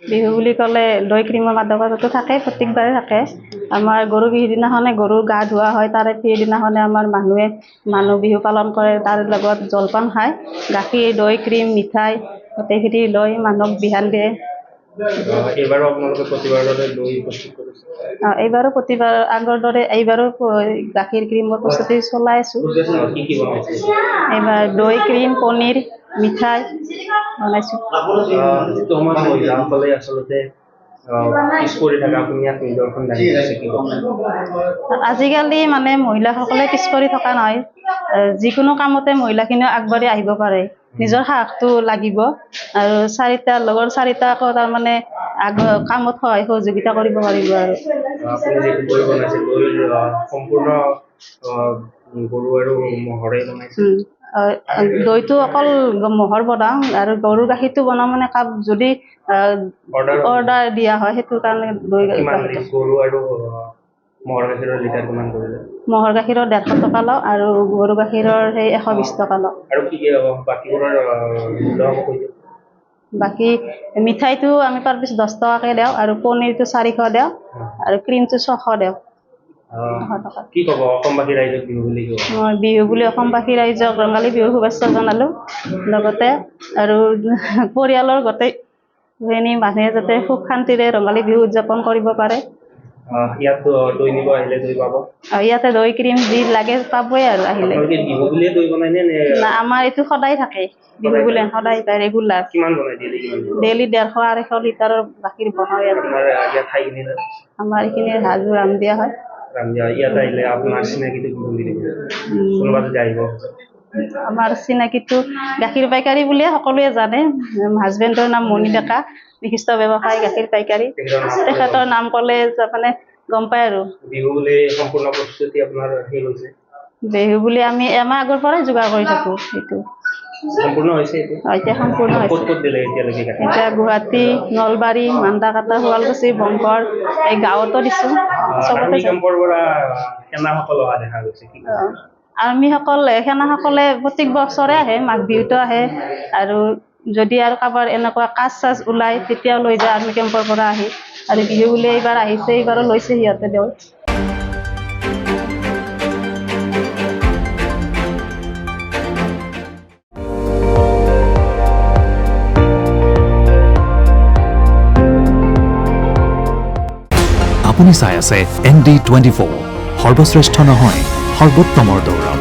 বিহু বুলি ক'লে দৈ ক্ৰীমৰ মাদকতাটো থাকে, প্ৰত্যেকবাৰে থাকে। আমাৰ গৰু বিহুৰ দিনাখনে গৰু গা ধোৱা হয়, তাৰে পিছদিনাখনে আমাৰ মানুহ বিহু পালন কৰে। তাৰ লগত জলপান খায়, গাখীৰ দৈ ক্ৰীম মিঠাই গোটেইখিনি লৈ মানুহক বিহান দিয়ে। এইবাৰো আপোনালোকে প্ৰতিবাৰৰ দৰে দৈ প্ৰস্তুত কৰিছে? এইবাৰো প্ৰতিবাৰ আগৰ দৰে এইবাৰো গাখীৰ ক্ৰীমৰ প্ৰস্তুতি চলাই আছোঁ। কি কি বনাইছে? এইবাৰ দৈ ক্ৰীম পনীৰ মিঠাই বনাইছোঁ। যিটো আমাৰ মহিলাসকলে আচলতে পিছ পৰি থকা আপুনি ইয়াত নিদৰ্শন দাঙি ধৰিছে, কি ক'ব? আজিকালি মানে মহিলাসকলে পিছ পৰি থকা নহয়, যিকোনো কামতে মহিলাখিনিও আগবাঢ়ি আহিব পাৰে। নিজৰ সাহসটো লাগিব আৰু লগৰ চাৰিটা আকৌ তাৰমানে কামত সহযোগিতা কৰিব পাৰিব আৰু। আপুনি যিটো দৈ বনাইছে, দৈ সম্পূৰ্ণ গৰু আৰু ম'হৰে বনাইছে? দৈটো অকল ম'হৰ বনাওঁ আৰু গৰুৰ গাখীৰটো বনাওঁ মানে যদি অৰ্ডাৰ দিয়া হয়, সেইটো কাৰণে দৈ গৰু আৰু ম'হৰ গাখীৰৰ লিটাৰ কিমান কৰিলে? ম'হৰ গাখীৰৰ 150 টকা লওঁ আৰু গৰু গাখীৰৰ 120 টকা লওঁ। আৰু কি বাকীবোৰৰ বাকী মিঠাইটো আমি পাৰ পিছ 10 টকাকৈ দিওঁ আৰু পনীৰটো 400 দিওঁ আৰু ক্ৰীমটো 600 দিওঁ। কি ক'ব অসমবাসী ৰাইজক বিহু বুলি ক'ব? মই বিহু বুলি অসমবাসী ৰাইজক ৰঙালী বিহু শুভেচ্ছা জনালোঁ। লগতে আৰু পৰিয়ালৰ গোটেইখিনি মানুহে যাতে সুখ শান্তিৰে ৰঙালী বিহু উদযাপন কৰিব পাৰে। ইয়াত দৈ নিব আহিলে দৈ পাব? ইয়াতে দৈ ক্ৰীম যি লাগে পাবই আৰু আহিলে। বিহু বুলিয়ে দৈ বনাই নে? আমাৰ এইটো সদায় থাকে, বিহু বুলি সদায় ৰেগুলাৰ। কিমান বনাই ডেইলি 150-250 লিটাৰৰ গাখীৰ বনাওঁ ইয়াত। আমাৰ এইখিনি হাজো ৰাম দিয়া হয়। ইয়াত আহিলে আপোনাৰ চিনাকিটো কোনোবা যদি আহিব? আমাৰ চিনাকিটো গাখীৰ পাইকাৰী বুলিয়ে সকলোৱে জানে। হাজবেণ্ডৰ নাম মণি ডেকা, বিশিষ্ট ব্যৱসায়ী গাখীৰ পাইকাৰী। তেখেতৰ নাম ক'লে মানে গম পায় আৰু। বিহু বুলি সম্পূৰ্ণ প্ৰস্তুতি আপোনাৰ শেষ হৈছে? বিহু বুলি আমি এমাহ আগৰ পৰাই যোগাৰ কৰি থাকোঁ। এইটো সম্পূৰ্ণ হৈছে? এতিয়া সম্পূৰ্ণ হৈছে। ক'ত দিলে এতিয়ালৈকে? এতিয়া গুৱাহাটী, নলবাৰী, মান্দাকাটা, শুৱালকুছি, বংকৰ এই গাঁৱতো দিছোঁ। চবতে সেনাসকল অহা দেখা গৈছে। সেনাসকলে প্ৰত্যেক বছৰে আহে, মাঘ বিহুতো আহে আৰু যদি আৰু কাৰোবাৰ এনেকুৱা কাজ ওলায় তেতিয়াও লৈ যায় আৰ্মি কেম্পৰ পৰা আহি। আৰু বিহু বুলি এইবাৰ আহিছে, এইবাৰো লৈছে সিহঁতে দৈ। আপুনি চাই আছে ND24, সৰ্বশ্ৰেষ্ঠ নহয় সৰ্বোত্তমৰ দৌৰ।